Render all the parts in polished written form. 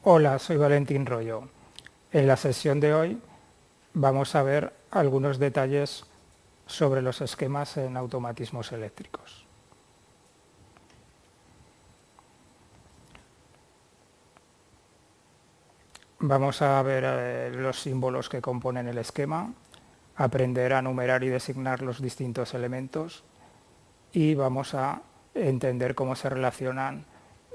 Hola, soy Valentín Rollo. En la sesión de hoy vamos a ver algunos detalles sobre los esquemas en automatismos eléctricos. Vamos a ver los símbolos que componen el esquema, aprender a numerar y designar los distintos elementos y vamos a entender cómo se relacionan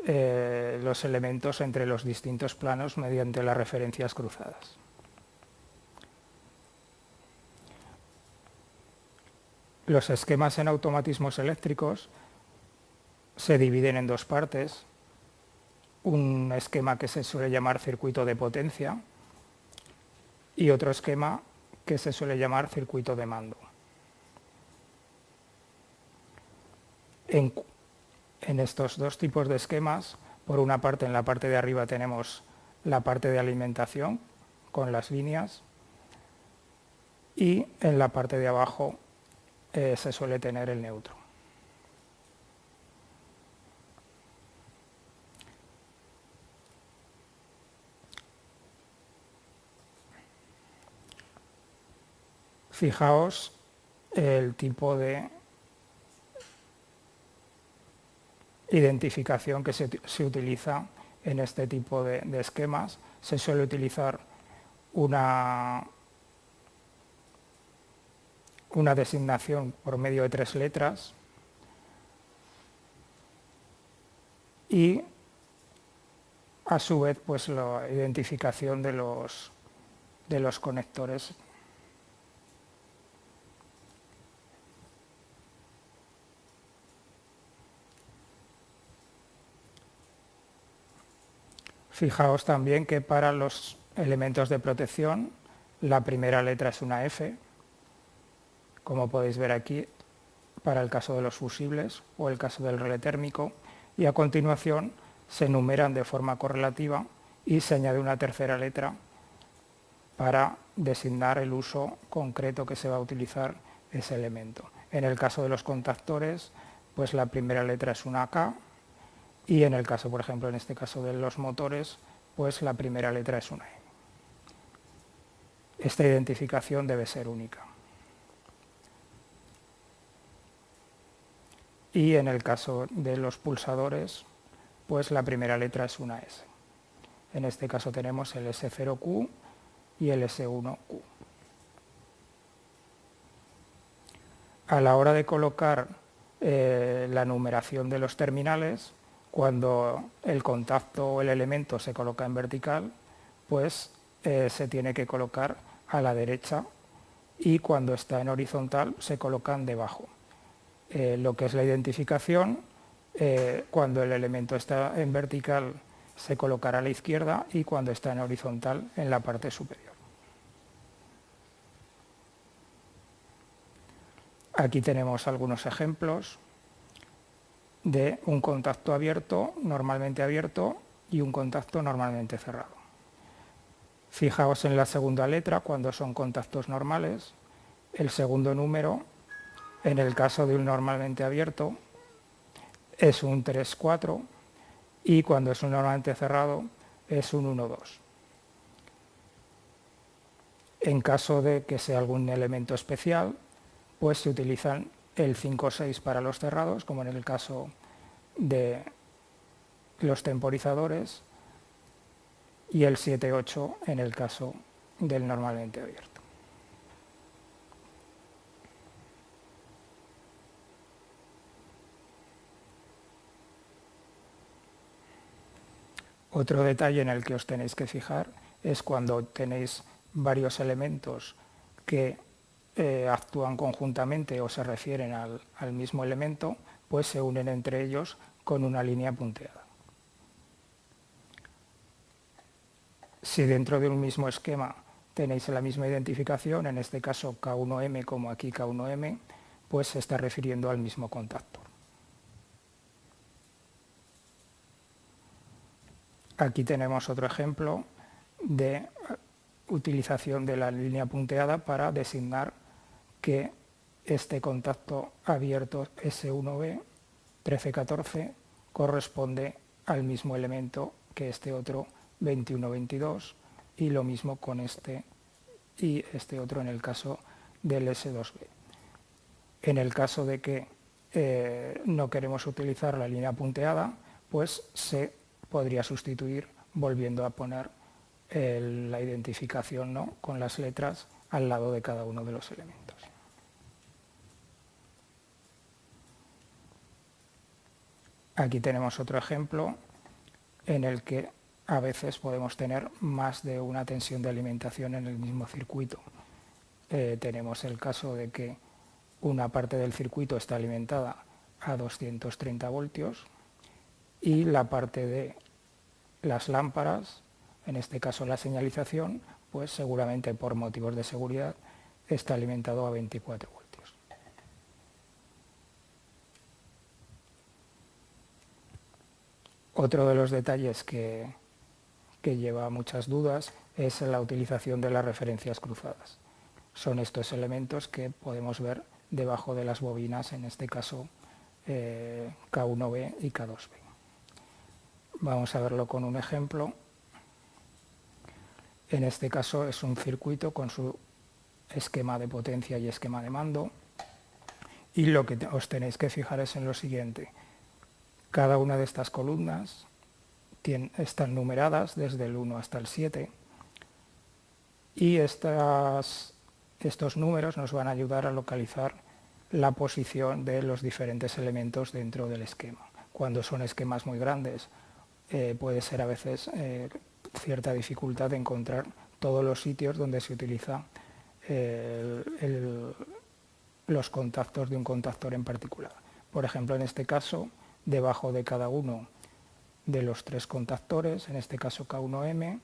los elementos entre los distintos planos mediante las referencias cruzadas. Los esquemas en automatismos eléctricos se dividen en dos partes. Un esquema que se suele llamar circuito de potencia y otro esquema que se suele llamar circuito de mando. En estos dos tipos de esquemas, por una parte, en la parte de arriba tenemos la parte de alimentación con las líneas y en la parte de abajo se suele tener el neutro. Fijaos el tipo de identificación que se utiliza en este tipo de esquemas. Se suele utilizar una designación por medio de 3 letras y a su vez pues la identificación de los conectores. Fijaos también que para los elementos de protección la primera letra es una F, como podéis ver aquí, para el caso de los fusibles o el caso del relé térmico, y a continuación se enumeran de forma correlativa y se añade una tercera letra para designar el uso concreto que se va a utilizar ese elemento. En el caso de los contactores, pues la primera letra es una K y en el caso, por ejemplo, en este caso de los motores, pues la primera letra es una E. Esta identificación debe ser única. Y en el caso de los pulsadores, pues la primera letra es una S. En este caso tenemos el S0Q y el S1Q. A la hora de colocar la numeración de los terminales, cuando el contacto o el elemento se coloca en vertical, pues se tiene que colocar a la derecha y cuando está en horizontal se colocan debajo. Lo que es la identificación, cuando el elemento está en vertical se colocará a la izquierda y cuando está en horizontal en la parte superior. Aquí tenemos algunos ejemplos de un contacto abierto, normalmente abierto, y un contacto normalmente cerrado. Fijaos en la segunda letra cuando son contactos normales, el segundo número, en el caso de un normalmente abierto, es un 3,4 y cuando es un normalmente cerrado es un 1,2. En caso de que sea algún elemento especial, pues se utilizan el 5,6 para los cerrados, como en el caso de los temporizadores, y el 7,8 en el caso del normalmente abierto. Otro detalle en el que os tenéis que fijar es cuando tenéis varios elementos que actúan conjuntamente o se refieren al mismo elemento, pues se unen entre ellos con una línea punteada. Si dentro de un mismo esquema tenéis la misma identificación, en este caso K1M como aquí K1M, pues se está refiriendo al mismo contacto. Aquí tenemos otro ejemplo de utilización de la línea punteada para designar que este contacto abierto S1B 1314 corresponde al mismo elemento que este otro 21, 22 y lo mismo con este y este otro en el caso del S2B. En el caso de que no queremos utilizar la línea punteada, pues se podría sustituir volviendo a poner la identificación, ¿no?, con las letras al lado de cada uno de los elementos. Aquí tenemos otro ejemplo en el que a veces podemos tener más de una tensión de alimentación en el mismo circuito. Tenemos el caso de que una parte del circuito está alimentada a 230 voltios y la parte de las lámparas, en este caso la señalización, pues seguramente por motivos de seguridad está alimentado a 24 voltios. Otro de los detalles que lleva muchas dudas es la utilización de las referencias cruzadas. Son estos elementos que podemos ver debajo de las bobinas, en este caso K1B y K2B. Vamos a verlo con un ejemplo. En este caso es un circuito con su esquema de potencia y esquema de mando, y lo que os tenéis que fijar es en lo siguiente: cada una de estas columnas están numeradas desde el 1 hasta el 7 y estos números nos van a ayudar a localizar la posición de los diferentes elementos dentro del esquema. Cuando son esquemas muy grandes puede ser a veces cierta dificultad de encontrar todos los sitios donde se utiliza los contactos de un contactor en particular. Por ejemplo, en este caso, debajo de cada uno de los tres contactores, en este caso K1M,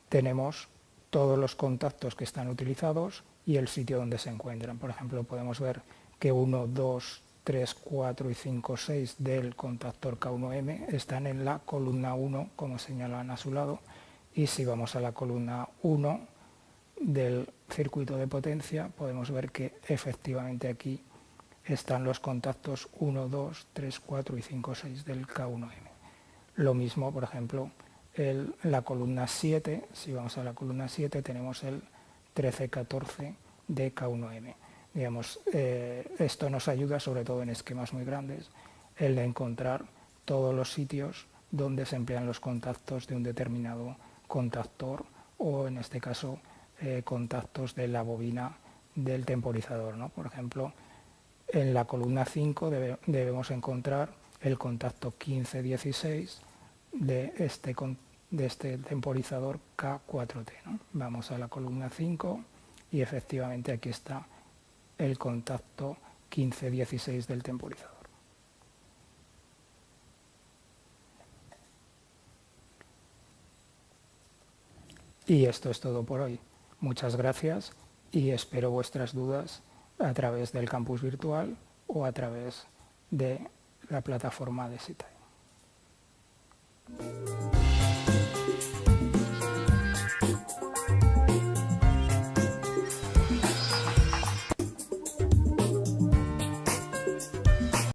tenemos todos los contactos que están utilizados y el sitio donde se encuentran. Por ejemplo, podemos ver que 1, 2, 3, 4 y 5, 6 del contactor K1M están en la columna 1, como señalan a su lado, y si vamos a la columna 1 del circuito de potencia, podemos ver que efectivamente aquí están los contactos 1, 2, 3, 4 y 5, 6 del K1M. Lo mismo, por ejemplo, la columna 7, si vamos a la columna 7 tenemos el 13, 14 de K1M. Digamos, esto nos ayuda, sobre todo en esquemas muy grandes, el de encontrar todos los sitios donde se emplean los contactos de un determinado contactor o, en este caso, contactos de la bobina del temporizador, ¿no? Por ejemplo, en la columna 5 debemos encontrar el contacto 15-16 de este temporizador K4T, ¿no? Vamos a la columna 5 y efectivamente aquí está el contacto 15-16 del temporizador. Y esto es todo por hoy. Muchas gracias y espero vuestras dudas a través del campus virtual o a través de la plataforma de SITAE.